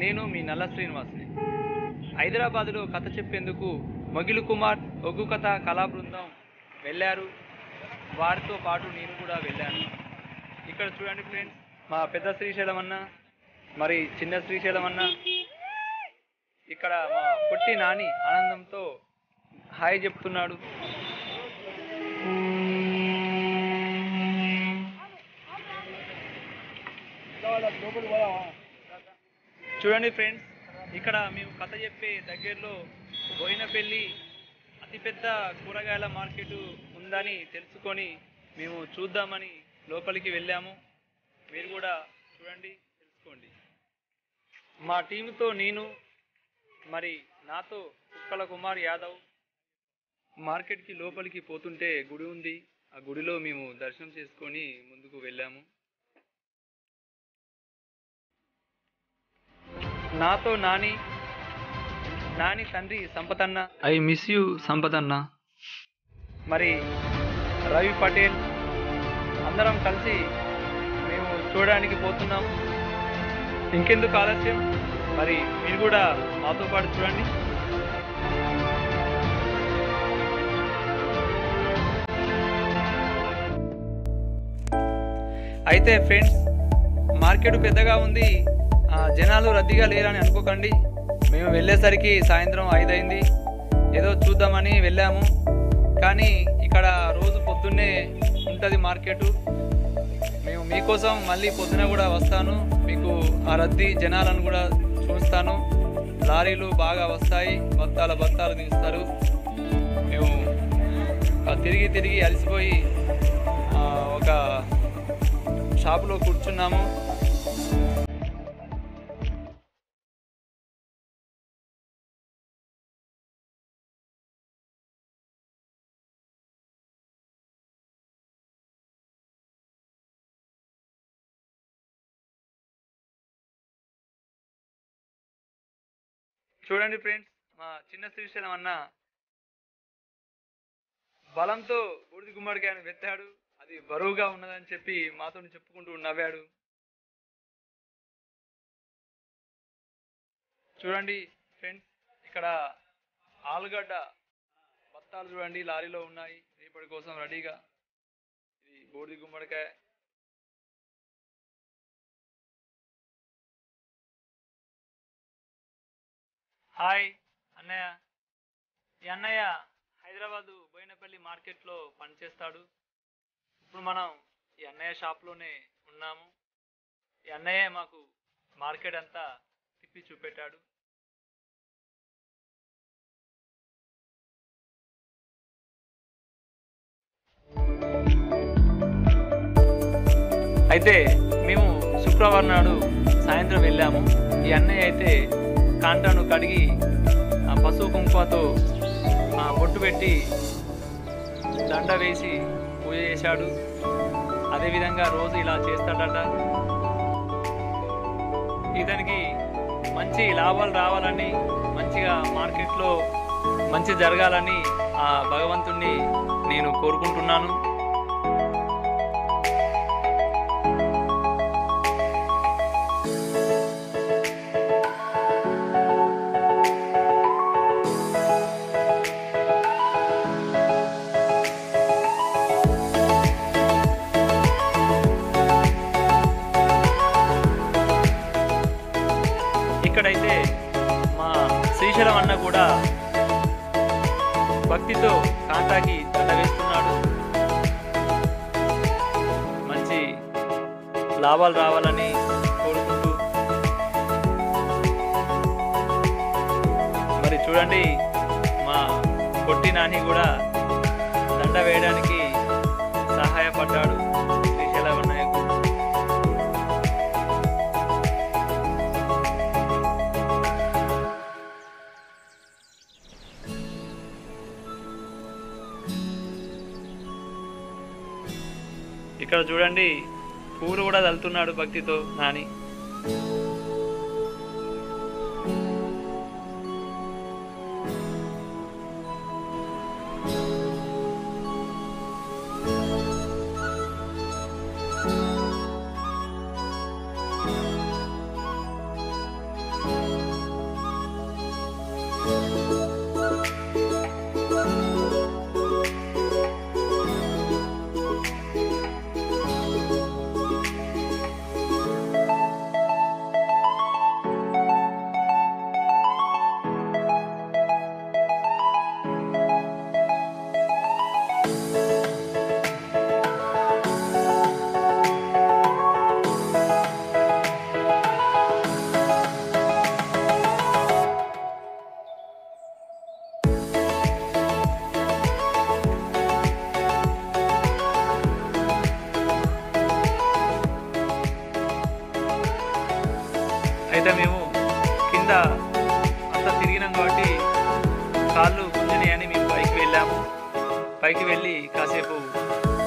నేను మీ నల్ల శ్రీనివాస్ని. హైదరాబాదులో కథ చెప్పేందుకు మొగిలి కుమార్ ఒగ్గు కథ కళా బృందం వెళ్ళారు. వారితో పాటు నేను కూడా వెళ్ళాను. ఇక్కడ చూడండి ఫ్రెండ్స్, మా పెద్ద శ్రీశైలం అన్న, మరి చిన్న శ్రీశైలం అన్న, ఇక్కడ మా పొట్టి నాని ఆనందంతో హాయ్ చెప్తున్నాడు. చూడండి ఫ్రెండ్స్, ఇక్కడ మేము కథ చెప్పే దగ్గరలో బోయినపల్లి అతిపెద్ద కూరగాయల మార్కెట్ ఉందని తెలుసుకొని మేము చూద్దామని లోపలికి వెళ్ళాము. మీరు కూడా చూడండి, తెలుసుకోండి. మా టీంతో నేను, మరి నాతో కుక్కల కుమార్ యాదవ్ మార్కెట్కి లోపలికి పోతుంటే గుడి ఉంది. ఆ గుడిలో మేము దర్శనం చేసుకొని ముందుకు వెళ్ళాము. నాతో నాని తండ్రి సంపతన్న, ఐ మిస్ యూ సంపతన్న, మరి రవి పటేల్, అందరం కలిసి మేము చూడడానికి పోతున్నాం. ఇంకెందుకు ఆలస్యం, మరి మీరు కూడా మాతో పాటు చూడండి. అయితే ఫ్రెండ్స్, మార్కెట్ పెద్దగా ఉంది, జనాలు రద్దీగా లేరని అనుకోకండి. మేము వెళ్ళేసరికి సాయంత్రం 5 అయింది. ఏదో చూద్దామని వెళ్ళాము, కానీ ఇక్కడ రోజు పొద్దున్నే ఉంటుంది మార్కెట్. మేము మీకోసం మళ్ళీ పొద్దున కూడా వస్తాను, మీకు ఆ రద్దీ జనాలను కూడా చూస్తాను. లారీలు బాగా వస్తాయి, బత్తాలు తీస్తారు. మేము తిరిగి అలసిపోయి ఒక షాపులో కూర్చున్నాము. చూడండి ఫ్రెండ్స్, మా చిన్న శ్రీశైలం అన్న బలంతో బూడిద గుమ్మడికాయను వెత్తాడు. అది బరువుగా ఉన్నదని చెప్పి మాతో చెప్పుకుంటూ నవ్వాడు. చూడండి ఫ్రెండ్స్, ఇక్కడ ఆలుగడ్డ బత్తాలు చూడండి లారీలో ఉన్నాయి, రేపటి కోసం రెడీగా. ఇది బూడిద గుమ్మడికాయ. హాయ్ అన్నయ్య. ఈ అన్నయ్య హైదరాబాదు బోయినపల్లి మార్కెట్లో పనిచేస్తాడు. ఇప్పుడు మనం ఈ అన్నయ్య షాప్లోనే ఉన్నాము. ఈ అన్నయ్య మాకు మార్కెట్ అంతా తిప్పి చూపెట్టాడు. అయితే మేము శుక్రవారం నాడు సాయంత్రం వెళ్ళాము. ఈ అన్నయ్య అయితే కాంటాను కడిగి పసుపు కుంకుమతో బొట్టు పెట్టి దండ వేసి పూజ చేశాడు. అదేవిధంగా రోజు ఇలా చేస్తాడట. ఇతనికి మంచి లాభాలు రావాలని, మంచిగా మార్కెట్లో మంచి జరగాలని ఆ భగవంతుణ్ణి నేను కోరుకుంటున్నాను. ఇక్కడైతే మా శ్రీశైలం అన్న కూడా భక్తితో కాంటాకి దండ వేస్తున్నాడు. మంచి లాభాలు రావాలని కోరుకుంటూ. మరి చూడండి, మా పొట్టి నాని కూడా దండ వేయడానికి సహాయపడ్డాడు శ్రీశైలం అన్నయ్యకు. ఇక్కడ చూడండి, పూలు కూడా చల్లుతున్నాడు భక్తితో నాని. కింద అంతా తిరిగినాం కాబట్టి కాళ్ళు గుంజని మేము పైకి వెళ్ళాము. పైకి వెళ్ళి కాసేపు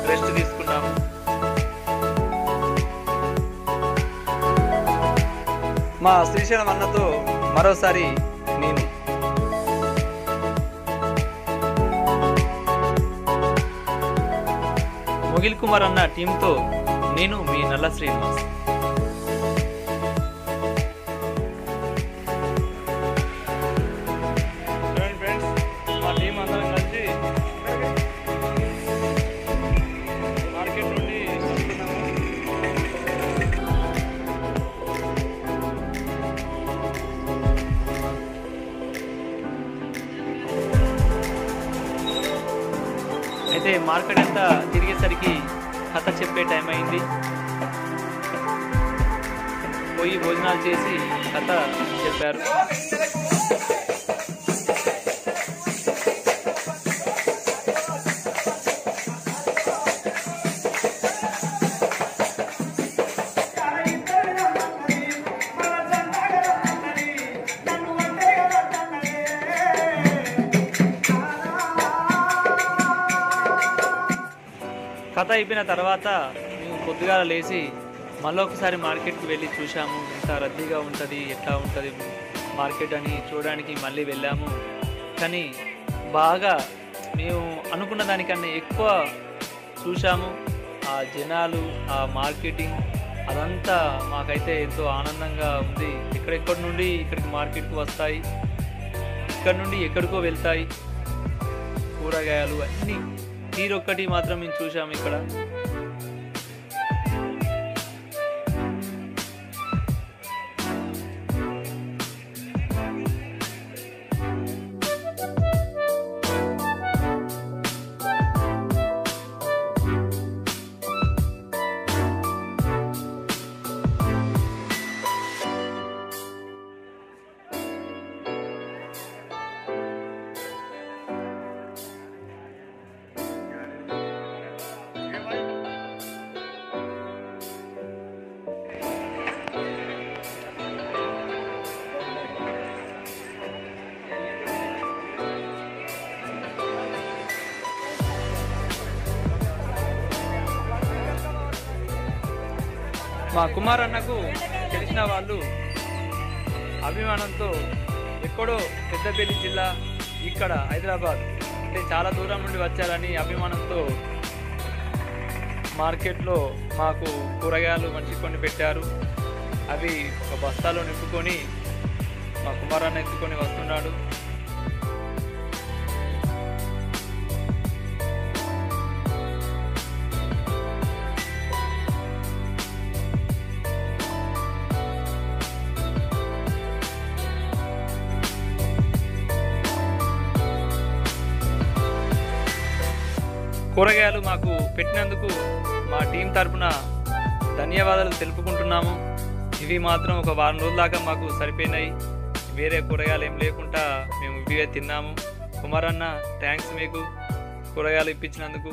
రెస్ట్ తీసుకున్నాము. మా శ్రీశైలం అన్నతో మరోసారి నేను మొగిల్ కుమార్ అన్న టీంతో నేను మీ నల్ల శ్రీనివాస్. ఫ్రెండ్స్, మా టీం అందరం కలిసి మార్కెట్ నుండి వస్తున్నాము. అయితే మార్కెట్ అంతా తిరిగేసరికి కథ చెప్పే టైం అయింది. పోయి భోజనాలు చేసి కథ చెప్పారు. కథ అయిపోయిన తర్వాత మేము పొద్దుగాల లేచి మళ్ళీ ఒకసారి మార్కెట్కి వెళ్ళి చూసాము. ఎంత రద్దీగా ఉంటుంది, ఎట్లా ఉంటుంది మార్కెట్ అని చూడడానికి మళ్ళీ వెళ్ళాము. కానీ బాగా మేము అనుకున్న దానికన్నా ఎక్కువ చూసాము. ఆ జనాలు, ఆ మార్కెటింగ్, అదంతా మాకైతే ఎంతో ఆనందంగా ఉంది. ఎక్కడెక్కడి నుండి ఇక్కడికి మార్కెట్కి వస్తాయి, ఇక్కడ నుండి ఎక్కడికో వెళ్తాయి కూరగాయలు అన్నీ. తీరొక్కటి మాత్రం మేము చూసాము ఇక్కడ. మా కుమార్ అన్నకు తెలిసిన వాళ్ళు అభిమానంతో ఎక్కడో పెద్దపల్లి జిల్లా, ఇక్కడ హైదరాబాద్ అంటే చాలా దూరం నుండి వచ్చారని అభిమానంతో మార్కెట్లో మాకు కూరగాయలు మంచి కొని పెట్టారు. అవి ఒక బస్తాలో నింపుకొని మా కుమార్ అన్న ఎత్తుకొని వస్తున్నాడు. కూరగాయలు మాకు పెట్టినందుకు మా టీం తరపున ధన్యవాదాలు తెలుపుకుంటున్నాము. ఇవి మాత్రం ఒక వారం రోజుల దాకా మాకు సరిపోయినాయి. వేరే కూరగాయలు ఏం లేకుండా మేము ఇవే తిన్నాము. కుమార్ అన్న, థ్యాంక్స్ మీకు కూరగాయలు ఇప్పించినందుకు.